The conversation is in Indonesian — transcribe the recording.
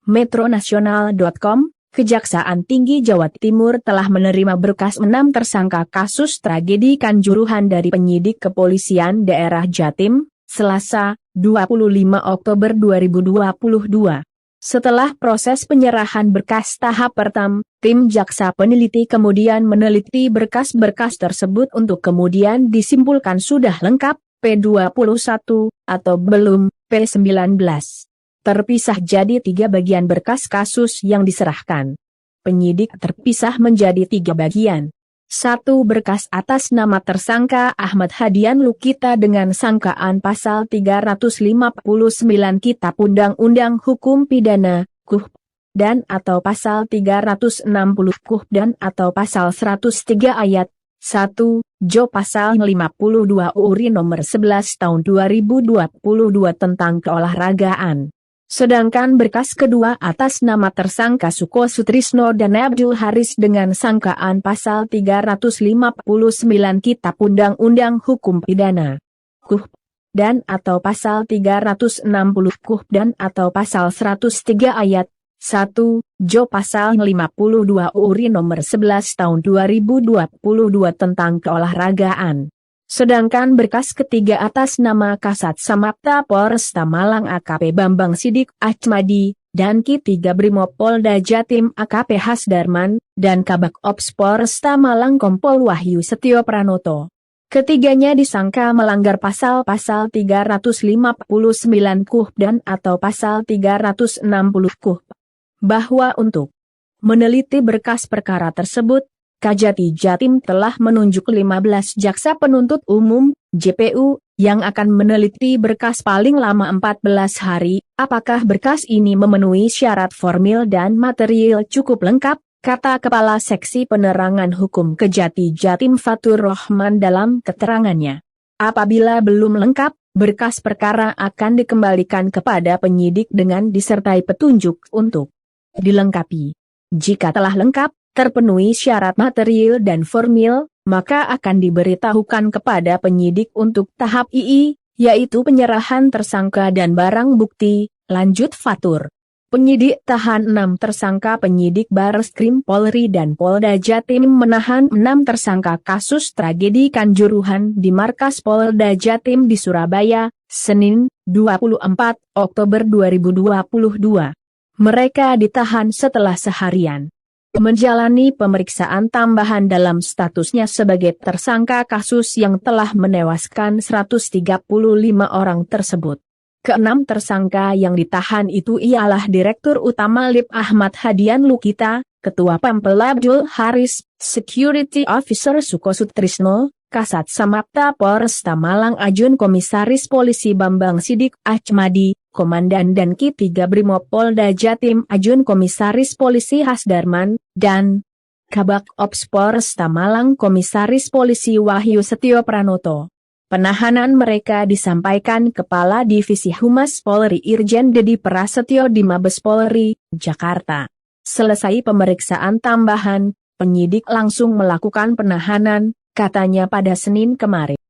metronasional.com, Kejaksaan Tinggi Jawa Timur telah menerima berkas 6 tersangka kasus tragedi Kanjuruhan dari penyidik kepolisian daerah Jatim, Selasa, 25 Oktober 2022. Setelah proses penyerahan berkas tahap pertama, tim jaksa peneliti kemudian meneliti berkas-berkas tersebut untuk kemudian disimpulkan sudah lengkap, P21, atau belum, P19. Terpisah jadi 3 bagian berkas kasus yang diserahkan. Penyidik terpisah menjadi 3 bagian. 1. Berkas atas nama tersangka Ahmad Hadian Lukita dengan sangkaan pasal 359 Kitab Undang-Undang Hukum Pidana, KUH, dan atau pasal 360 KUH dan atau pasal 103 ayat 1, Jo pasal 52 URI nomor 11 tahun 2022 tentang keolahragaan. Sedangkan berkas kedua atas nama tersangka Suko Sutrisno dan Abdul Haris dengan sangkaan pasal 359 Kitab Undang-Undang Hukum Pidana, KUH, dan atau pasal 360 KUH dan atau pasal 103 ayat 1, Jo pasal 52 URI nomor 11 tahun 2022 tentang keolahragaan. Sedangkan berkas ketiga atas nama Kasat Samapta Polresta Malang AKP Bambang Sidik Achmadi, dan Ki-3 Brimopolda Jatim AKP Hasdarman, dan Kabak Ops Polresta Malang Kompol Wahyu Setio Pranoto. Ketiganya disangka melanggar pasal-pasal 359 KUH dan atau pasal 360 KUH. Bahwa untuk meneliti berkas perkara tersebut, Kajati Jatim telah menunjuk 15 jaksa penuntut umum, JPU, yang akan meneliti berkas paling lama 14 hari. Apakah berkas ini memenuhi syarat formil dan material cukup lengkap, kata Kepala Seksi Penerangan Hukum Kejati Jatim Fatur Rahman dalam keterangannya. Apabila belum lengkap, berkas perkara akan dikembalikan kepada penyidik dengan disertai petunjuk untuk dilengkapi. Jika telah lengkap, terpenuhi syarat material dan formil, maka akan diberitahukan kepada penyidik untuk tahap II, yaitu penyerahan tersangka dan barang bukti, lanjut Fatur. Penyidik tahan 6 tersangka. Penyidik Bareskrim Polri dan Polda Jatim menahan 6 tersangka kasus tragedi Kanjuruhan di markas Polda Jatim di Surabaya, Senin, 24 Oktober 2022. Mereka ditahan setelah seharian menjalani pemeriksaan tambahan dalam statusnya sebagai tersangka kasus yang telah menewaskan 135 orang tersebut. Keenam tersangka yang ditahan itu ialah Direktur Utama LIP Ahmad Hadian Lukita, Ketua Pampel Abdul Haris, Security Officer Suko Sutrisno, Kasat Samapta Polresta Malang Ajun Komisaris Polisi Bambang Sidik Achmadi, Komandan dan Ki-3 Brimopolda Jatim Ajun Komisaris Polisi Hasdarman, dan Kabak Ops Polresta Malang Komisaris Polisi Wahyu Setio Pranoto. Penahanan mereka disampaikan Kepala Divisi Humas Polri Irjen Dedi Prasetyo di Mabes Polri, Jakarta. Selesai pemeriksaan tambahan, penyidik langsung melakukan penahanan, katanya pada Senin kemarin.